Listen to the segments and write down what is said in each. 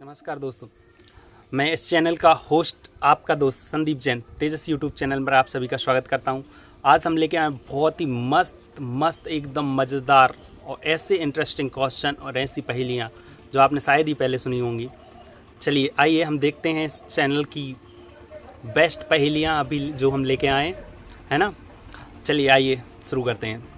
नमस्कार दोस्तों, मैं इस चैनल का होस्ट आपका दोस्त संदीप जैन तेजस यूट्यूब चैनल पर आप सभी का स्वागत करता हूं। आज हम लेके आए बहुत ही मस्त एकदम मज़ेदार और ऐसे इंटरेस्टिंग क्वेश्चन और ऐसी पहेलियां जो आपने शायद ही पहले सुनी होंगी। चलिए आइए हम देखते हैं इस चैनल की बेस्ट पहेलियां अभी जो हम लेके आए हैं ना। चलिए आइए शुरू करते हैं।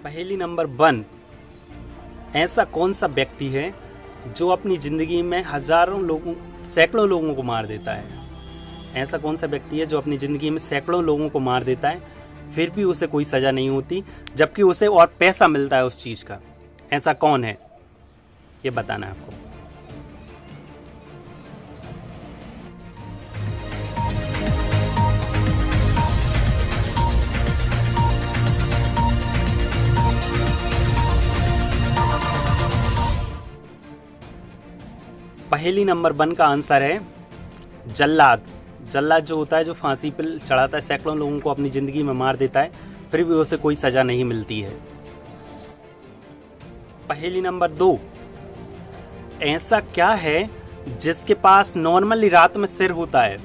पहेली नंबर 1, ऐसा कौन सा व्यक्ति है जो अपनी ज़िंदगी में सैकड़ों लोगों को मार देता है। ऐसा कौन सा व्यक्ति है जो अपनी ज़िंदगी में सैकड़ों लोगों को मार देता है, फिर भी उसे कोई सज़ा नहीं होती, जबकि उसे और पैसा मिलता है उस चीज़ का। ऐसा कौन है, ये बताना है आपको। पहेली नंबर 1 का आंसर है जल्लाद। जल्लाद जो होता है, जो फांसी पर चढ़ाता है, सैकड़ों लोगों को अपनी ज़िंदगी में मार देता है, फिर भी उसे कोई सज़ा नहीं मिलती है। पहेली नंबर 2, ऐसा क्या है जिसके पास नॉर्मली रात में सिर होता है।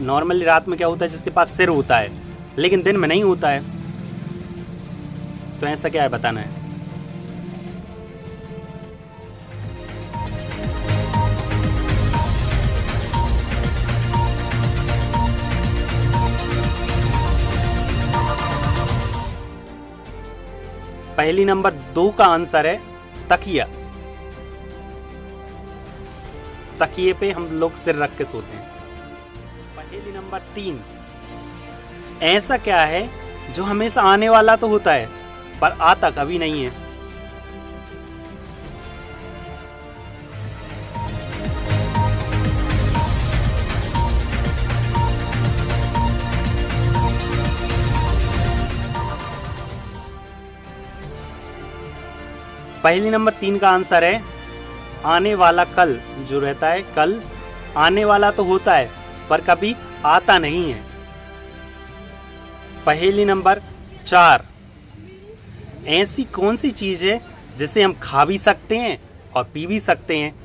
नॉर्मली रात में क्या होता है, जिसके पास सिर होता है लेकिन दिन में नहीं होता है। तो ऐसा क्या है, बताना है। पहेली नंबर 2 का आंसर है तकिया। तकिए पे हम लोग सिर रख के सोते हैं। पहेली नंबर 3, ऐसा क्या है जो हमेशा आने वाला तो होता है पर आता कभी नहीं है। पहेली नंबर 3 का आंसर है आने वाला कल। जो रहता है कल आने वाला तो होता है पर कभी आता नहीं है। पहेली नंबर 4, ऐसी कौन सी चीज है जिसे हम खा भी सकते हैं और पी भी सकते हैं।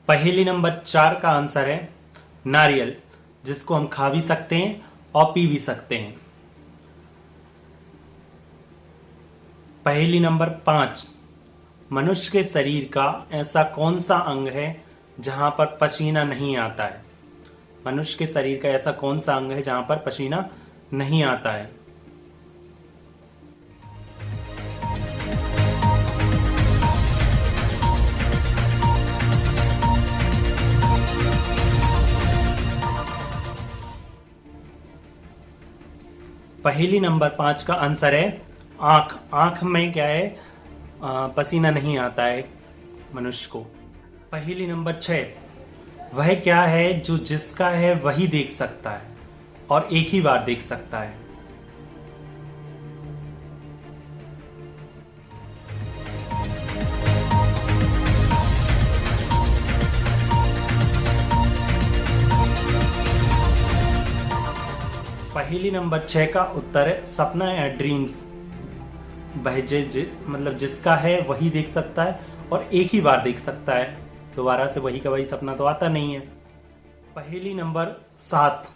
पहेली नंबर 4 का आंसर है नारियल, जिसको हम खा भी सकते हैं और पी भी सकते हैं। पहेली नंबर 5, मनुष्य के शरीर का ऐसा कौन सा अंग है जहां पर पसीना नहीं आता है। मनुष्य के शरीर का ऐसा कौन सा अंग है जहां पर पसीना नहीं आता है। पहेली नंबर 5 का आंसर है आंख। आंख में क्या है, पसीना नहीं आता है मनुष्य को। पहेली नंबर 6, वह क्या है जो जिसका है वही देख सकता है और एक ही बार देख सकता है। पहेली नंबर 6 का उत्तर है सपना या ड्रीम्स। वह मतलब जिसका है वही देख सकता है और एक ही बार देख सकता है, दोबारा से वही का वही सपना तो आता नहीं है। पहेली नंबर 7,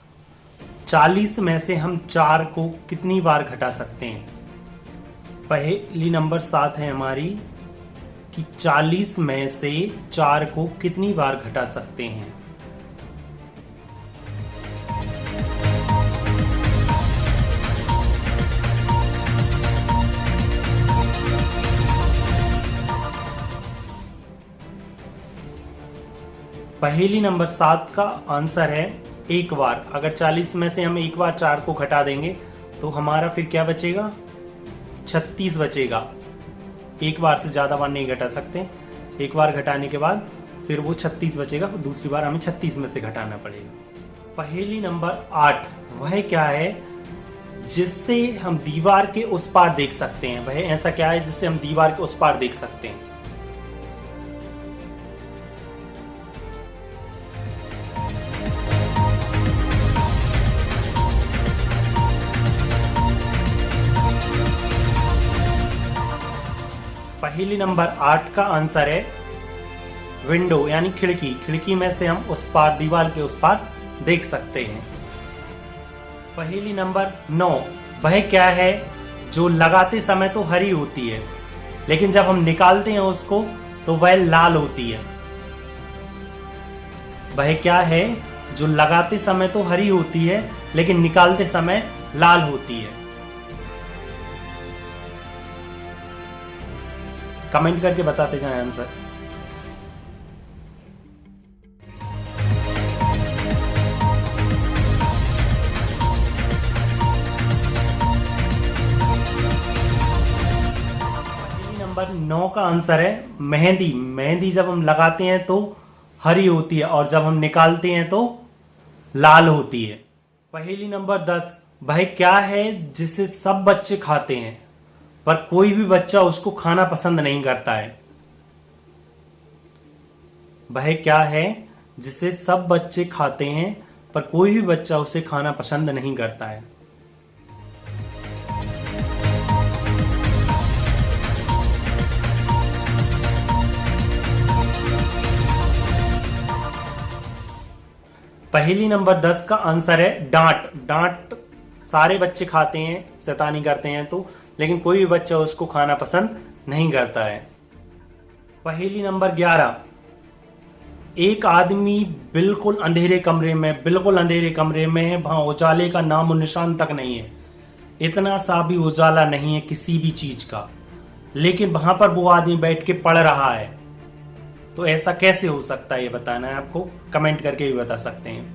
40 में से हम 4 को कितनी बार घटा सकते हैं। पहेली नंबर 7 है हमारी कि 40 में से 4 को कितनी बार घटा सकते हैं। पहेली नंबर 7 का आंसर है एक बार। अगर 40 में से हम एक बार 4 को घटा देंगे तो हमारा फिर क्या बचेगा, 36 बचेगा। एक बार से ज्यादा बार नहीं घटा सकते, एक बार घटाने के बाद फिर वो 36 बचेगा, फिर दूसरी बार हमें 36 में से घटाना पड़ेगा। पहेली नंबर 8, वह क्या है जिससे हम दीवार के उस पार देख सकते हैं। वह ऐसा क्या है जिससे हम दीवार के उस पार देख सकते हैं। पहेली नंबर 8 का आंसर है विंडो, यानी खिड़की। खिड़की में से हम उस पार, दीवार के उस पार देख सकते हैं। पहेली नंबर 9, वह क्या है जो लगाते समय तो हरी होती है लेकिन जब हम निकालते हैं उसको तो वह लाल होती है। वह क्या है जो लगाते समय तो हरी होती है लेकिन निकालते समय लाल होती है। कमेंट करके बताते जाएं आंसर। नंबर 9 का आंसर है मेहंदी। मेहंदी जब हम लगाते हैं तो हरी होती है और जब हम निकालते हैं तो लाल होती है। पहेली नंबर 10, वह क्या है जिसे सब बच्चे खाते हैं पर कोई भी बच्चा उसको खाना पसंद नहीं करता है। वह क्या है जिसे सब बच्चे खाते हैं पर कोई भी बच्चा उसे खाना पसंद नहीं करता है। पहेली नंबर 10 का आंसर है डांट। डांट सारे बच्चे खाते हैं, शैतानी करते हैं तो, लेकिन कोई भी बच्चा उसको खाना पसंद नहीं करता है। पहेली नंबर 11, एक आदमी बिल्कुल अंधेरे कमरे में है, वहां उजाले का नामो निशान तक नहीं है। इतना सा भी उजाला नहीं है किसी भी चीज का, लेकिन वहां पर वो आदमी बैठ के पढ़ रहा है। तो ऐसा कैसे हो सकता है ये बताना है आपको, कमेंट करके भी बता सकते हैं।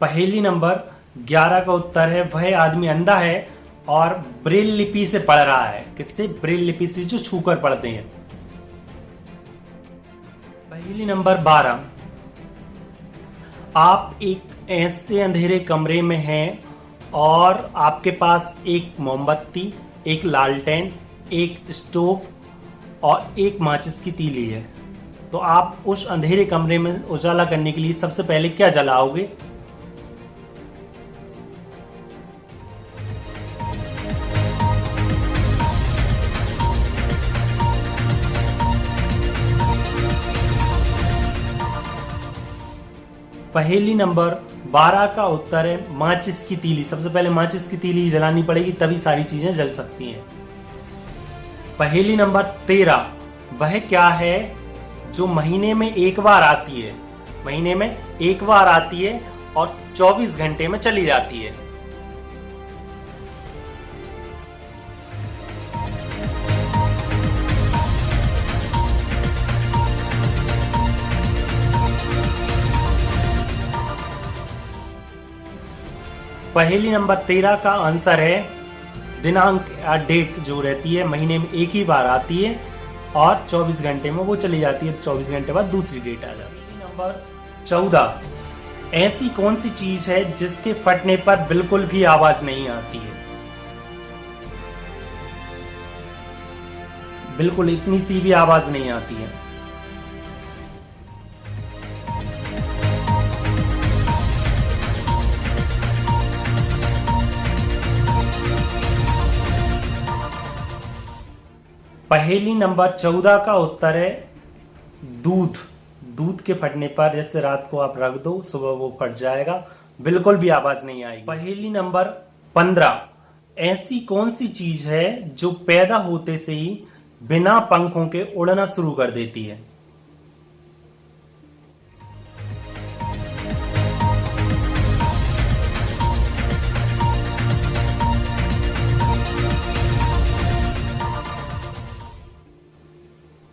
पहेली नंबर 11 का उत्तर है वह आदमी अंधा है और ब्रेल लिपि से पढ़ रहा है। किससे? ब्रेल लिपि से, जो छूकर पढ़ते हैं। पहेली नंबर 12, आप एक ऐसे अंधेरे कमरे में हैं और आपके पास एक मोमबत्ती, एक लालटेन, एक स्टोव और एक माचिस की तीली है। तो आप उस अंधेरे कमरे में उजाला करने के लिए सबसे पहले क्या जलाओगे? पहेली नंबर 12 का उत्तर है माचिस की तीली। सबसे पहले माचिस की तीली जलानी पड़ेगी, तभी सारी चीजें जल सकती हैं। पहेली नंबर 13, वह क्या है जो महीने में एक बार आती है, महीने में एक बार आती है और 24 घंटे में चली जाती है। पहेली नंबर 13 का आंसर है दिनांक या डेट, जो रहती है महीने में एक ही बार आती है और 24 घंटे में वो चली जाती है। 24 घंटे बाद दूसरी डेट आ जाती है। नंबर 14, ऐसी कौन सी चीज है जिसके फटने पर बिल्कुल भी आवाज नहीं आती है? बिल्कुल इतनी सी भी आवाज नहीं आती है। पहेली नंबर 14 का उत्तर है दूध। दूध के फटने पर, जैसे रात को आप रख दो, सुबह वो फट जाएगा, बिल्कुल भी आवाज नहीं आएगी। पहेली नंबर 15, ऐसी कौन सी चीज है जो पैदा होते से ही बिना पंखों के उड़ना शुरू कर देती है?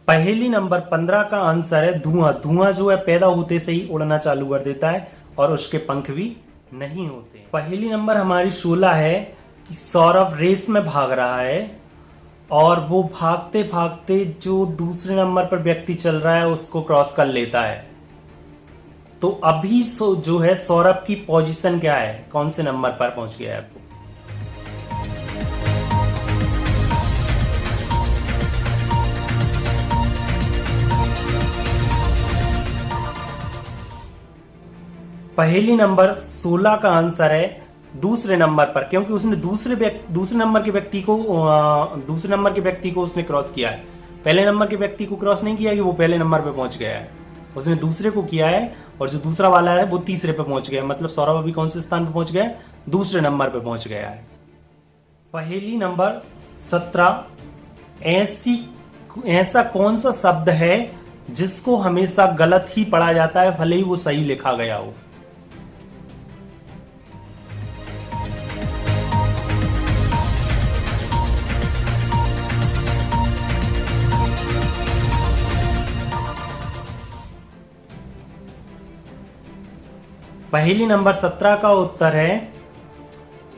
पहेली नंबर 15 का आंसर है धुआं। धुआं जो है पैदा होते से ही उड़ना चालू कर देता है और उसके पंख भी नहीं होते। पहेली नंबर हमारी 16 है कि सौरभ रेस में भाग रहा है और वो भागते भागते जो दूसरे नंबर पर व्यक्ति चल रहा है उसको क्रॉस कर लेता है। तो अभी जो है सौरभ की पोजीशन क्या है, कौन से नंबर पर पहुंच गया है आपको? पहेली नंबर 16 का आंसर है दूसरे नंबर पर, क्योंकि उसने दूसरे नंबर के व्यक्ति को उसने क्रॉस किया है। पहले नंबर के व्यक्ति को क्रॉस नहीं किया कि वो पहले नंबर पे पहुंच गया है, उसने दूसरे को किया है और जो दूसरा वाला है वो तीसरे पे पहुंच गया। मतलब सौरभ अभी कौन से स्थान पे पहुंच गया है? दूसरे नंबर पे पहुंच गया है। पहेली नंबर 17, ऐसा कौन सा शब्द है जिसको हमेशा गलत ही पढ़ा जाता है भले ही वो सही लिखा गया हो? पहेली नंबर 17 का उत्तर है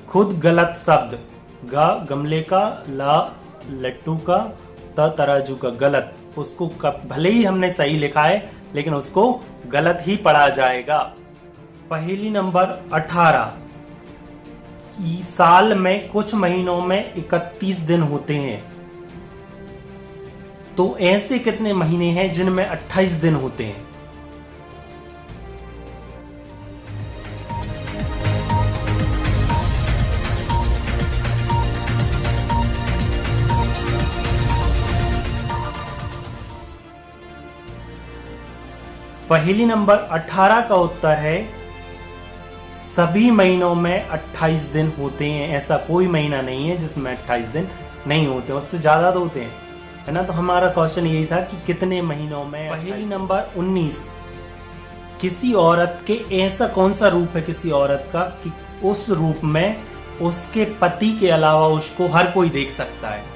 खुद गलत शब्द। ग गमले का, ला लट्टू का, त तराजू का। गलत, उसको भले ही हमने सही लिखा है लेकिन उसको गलत ही पढ़ा जाएगा। पहेली नंबर 18, साल में कुछ महीनों में 31 दिन होते हैं, तो ऐसे कितने महीने हैं जिनमें 28 दिन होते हैं? पहेली नंबर 18 का उत्तर है सभी महीनों में 28 दिन होते हैं। ऐसा कोई महीना नहीं है जिसमें 28 दिन नहीं होते, उससे ज्यादा तो होते हैं, है ना। तो हमारा क्वेश्चन यही था कि कितने महीनों में। पहेली नंबर 19, किसी औरत के ऐसा कौन सा रूप है किसी औरत का कि उस रूप में उसके पति के अलावा उसको हर कोई देख सकता है?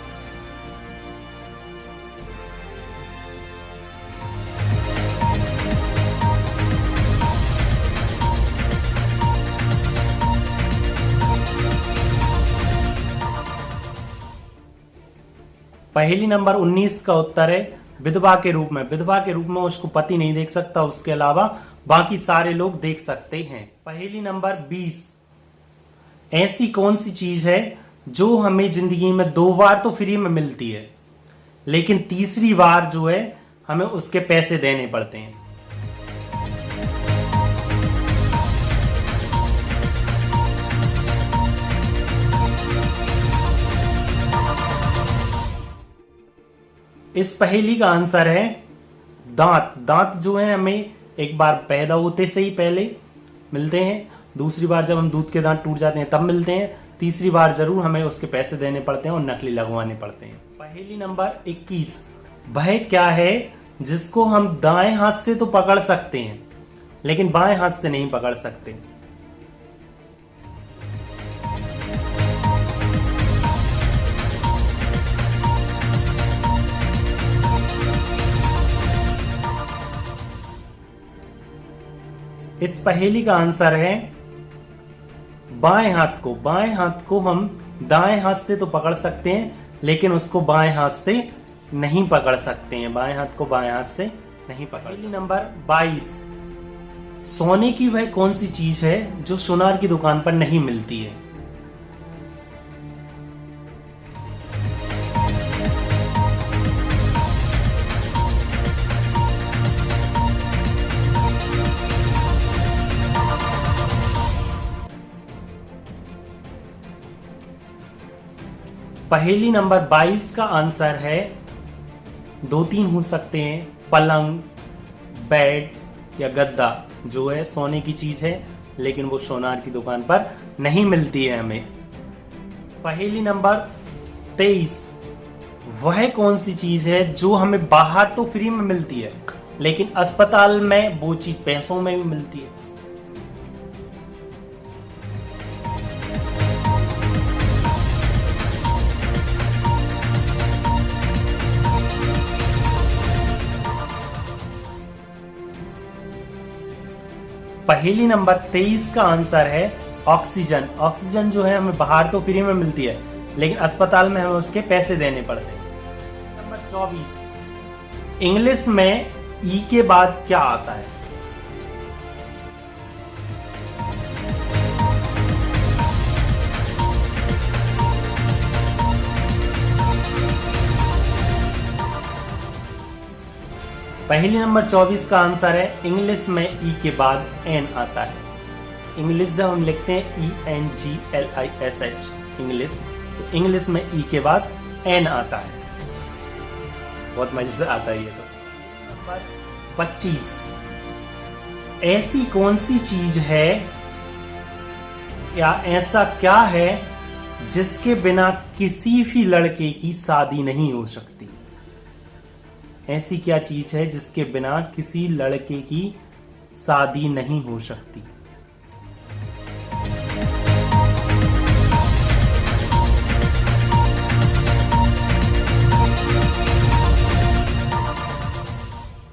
पहेली नंबर 19 का उत्तर है विधवा के रूप में। विधवा के रूप में उसको पति नहीं देख सकता, उसके अलावा बाकी सारे लोग देख सकते हैं। पहेली नंबर 20, ऐसी कौन सी चीज है जो हमें जिंदगी में 2 बार तो फ्री में मिलती है लेकिन तीसरी बार जो है हमें उसके पैसे देने पड़ते हैं? इस पहेली का आंसर है दांत। दांत जो है हमें एक बार पैदा होते से ही पहले मिलते हैं, दूसरी बार जब हम दूध के दांत टूट जाते हैं तब मिलते हैं, तीसरी बार जरूर हमें उसके पैसे देने पड़ते हैं और नकली लगवाने पड़ते हैं। पहेली नंबर 21, वह क्या है जिसको हम दाएं हाथ से तो पकड़ सकते हैं लेकिन बाएं हाथ से नहीं पकड़ सकते? इस पहेली का आंसर है बाएं हाथ को। बाएं हाथ को हम दाएं हाथ से तो पकड़ सकते हैं लेकिन उसको बाएं हाथ से नहीं पकड़ सकते हैं। बाएं हाथ को बाएं हाथ से नहीं पकड़। पहेली नंबर 22, सोने की वह कौन सी चीज है जो सुनार की दुकान पर नहीं मिलती है? पहेली नंबर 22 का आंसर है 2-3 हो सकते हैं, पलंग, बेड या गद्दा, जो है सोने की चीज है लेकिन वो सोनार की दुकान पर नहीं मिलती है हमें। पहेली नंबर 23, वह कौन सी चीज है जो हमें बाहर तो फ्री में मिलती है लेकिन अस्पताल में वो चीज पैसों में भी मिलती है? पहेली नंबर 23 का आंसर है ऑक्सीजन। ऑक्सीजन जो है हमें बाहर तो फ्री में मिलती है लेकिन अस्पताल में हमें उसके पैसे देने पड़ते हैं। नंबर 24, इंग्लिश में ई के बाद क्या आता है? पहेली नंबर 24 का आंसर है इंग्लिश में ई के बाद एन आता है। इंग्लिश जब हम लिखते हैं ENGLISH इंग्लिश, तो इंग्लिश में ई के बाद एन आता है। बहुत मजे से आता है ये तो। नंबर 25, ऐसी कौन सी चीज है या ऐसा क्या है जिसके बिना किसी भी लड़के की शादी नहीं हो सकती? ऐसी क्या चीज है जिसके बिना किसी लड़के की शादी नहीं हो सकती?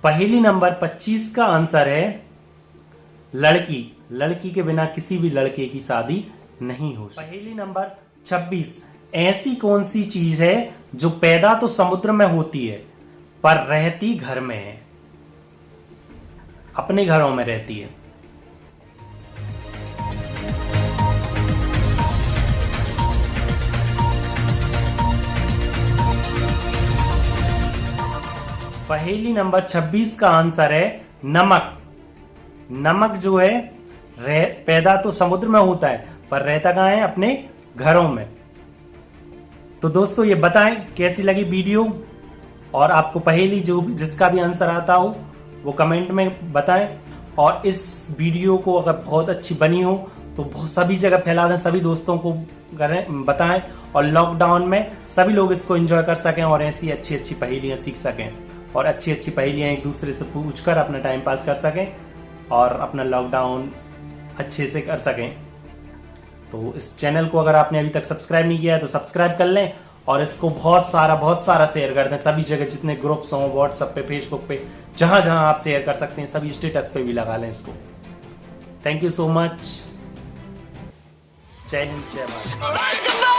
पहेली नंबर 25 का आंसर है लड़की। लड़की के बिना किसी भी लड़के की शादी नहीं हो सकती। पहेली नंबर 26, ऐसी कौन सी चीज है जो पैदा तो समुद्र में होती है पर रहती घर में है? अपने घरों में रहती है। पहेली नंबर 26 का आंसर है नमक। नमक जो है पैदा तो समुद्र में होता है पर रहता कहां है? अपने घरों में। तो दोस्तों ये बताएं कैसी लगी वीडियो, और आपको पहेली जो जिसका भी आंसर आता हो वो कमेंट में बताएं। और इस वीडियो को अगर बहुत अच्छी बनी हो तो सभी जगह फैला दें, सभी दोस्तों को बताएं, और लॉकडाउन में सभी लोग इसको एंजॉय कर सकें और ऐसी अच्छी अच्छी पहेलियां सीख सकें और अच्छी अच्छी पहेलियां एक दूसरे से पूछकर अपना टाइम पास कर सकें और अपना लॉकडाउन अच्छे से कर सकें। तो इस चैनल को अगर आपने अभी तक सब्सक्राइब नहीं किया है तो सब्सक्राइब कर लें और इसको बहुत सारा शेयर कर दें सभी जगह, जितने ग्रुप्स हों, व्हाट्सएप पे, फेसबुक पे, जहां जहां आप शेयर कर सकते हैं सभी स्टेटस पे भी लगा लें इसको। Thank you so much. जय हिंद, जय भारत।